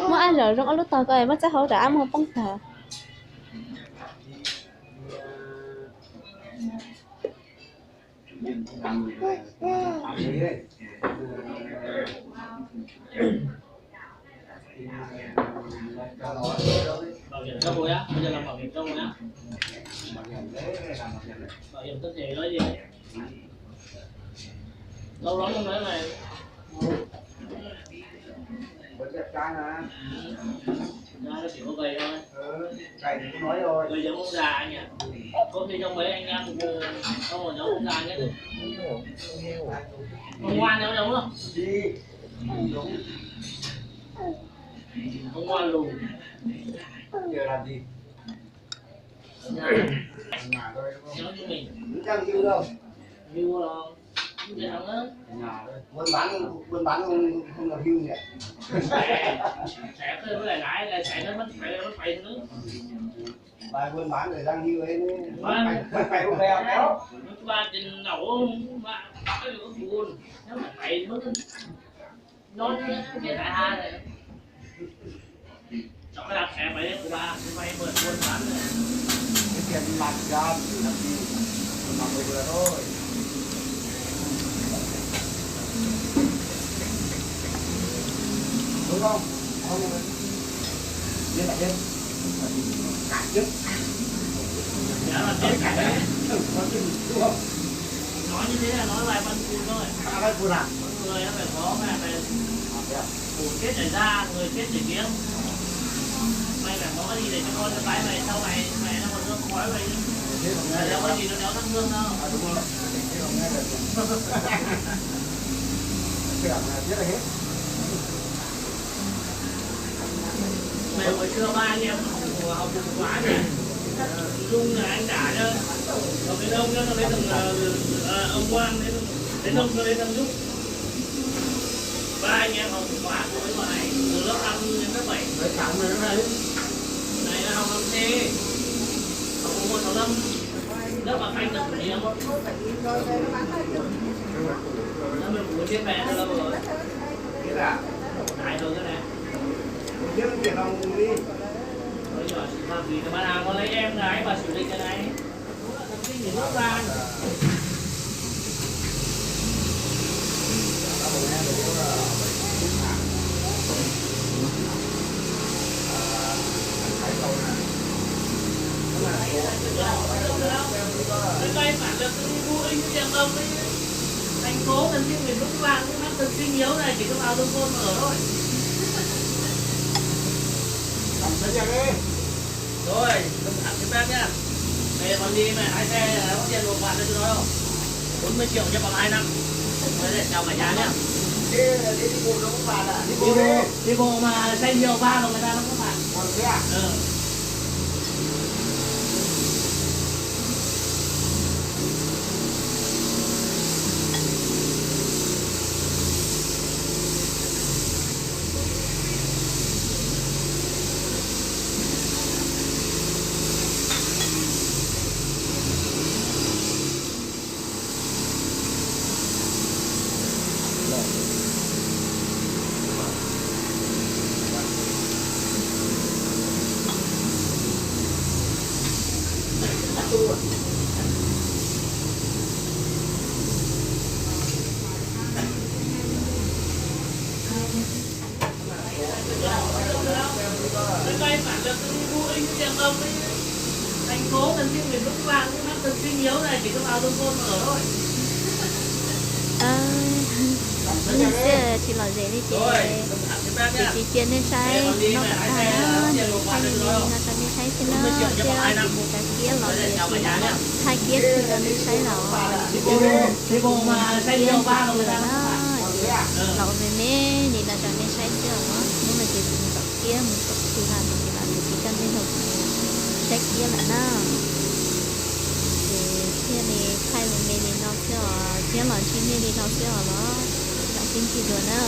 Mua ăn rồi rong lúc tao coi mất sẽ hỗ trợ mua bông thờ. Bảo hiểm cho rồi á, bây giờ làm bảo hiểm cho rồi á. Bảo hiểm tất thể nói gì đấy. Lâu lắm không nói mày. Vẫn đẹp trai mà. Ra nó chỉ có gầy thôi. Gầy thì cũng nói rồi. Gầy giống ông già anh nhỉ. Có khi trong mấy anh em không rồi giống ông già nhất. Ông ngoan đâu đúng không? Đi. Ông ngoan lùn. Giờ làm gì? Nhà thôi đúng không? Giống như mình. Đứng đang yêu đâu? Yêu là để thằng đó. Nhà thôi. Buôn bán không là hưu nhỉ? Sẽ với lại lái là sẽ nó mất phải nữa. Bài buôn bán rồi đang hưu ấy Phải không bèo kéo. ba trình nổ mà cái lửa buồn nếu mà phải mất nó cái đại ha này cho cái đạp xe máy của ba vay mượn buôn bán này Cái tiền làm ra thì làm gì? Làm vừa thôi. Đúng không? Không lên lại lên. Cả trước. giá là chết cả đấy Đúng không? nói như thế là nói vài văn cùn thôi Cái buồn à? mọi người nó phải có phải cùn chết để ra người chết để kiếm mày phải có cái gì để cho con cho cái mày sau này mày nó còn nước khói mày đâu có gì nó đéo thắp hương đâu Đúng rồi. Thế không nghe được. Tưởng là biết là hết. mày hồi xưa ba anh em học cùng quá nhỉ Dung là anh trả cho còn cái đông nó lấy thằng ông Quang lấy đông nó lấy thằng Dũng ba anh em học cùng quá của cái này từ lớp 5 đến lớp 7 Đấy chẳng người nó đấy. này là học 5C học 165 lớp mà anh tập gì không nó mình muốn trên mẹ lâu rồi Thế là đại rồi cái này biết tiền ông đi. bây giờ làm gì thì bạn nào có lấy em gái và xử lý cái này thằng kinh thì nước ra cái cây phản lực cái vụ ấy cái tiền đông ấy thành phố cần kinh miền Bắc vàng cái mắt cần kinh yếu này chỉ có vào đông thôn mà ở thôi Làm sao đi. rồi đừng thẳng cái bếp nhá mày còn đi mày lái xe là có tiền nộp phạt cho tôi nói không 40 triệu cho còn 2 năm mới để chào cả nhà nhá Đi bộ nó cũng phạt à? đi bộ mà xe nhiều ba mà người ta nó có phạt Còn thế à? cái cây phản lực cái vụ ấy cái tiền đông ấy thành phố cần kinh miền Bắc vàng cái mắt cần kinh yếu này chỉ có vào đông thôn mà ở thôi Nên sẽ chỉ là dễ đi chị rồi đừng thẳng cái bếp nhá chị tiền nên sai nó cả hai nó thì hai mình nó cho nên sai xin nó kia cái kia là hai kia thì là nên sai nó đi bộ mà xe nhiều ba rồi người ta nó về mẹ thì là cho nên sai chưa nó nhưng mà chỉ dùng tập kia một tập thì là chỉ cần nên học sai kia là nó thì kia này khai mình nó chưa kia là chuyên nghiệp thì nó chưa nó là chính trị rồi nữa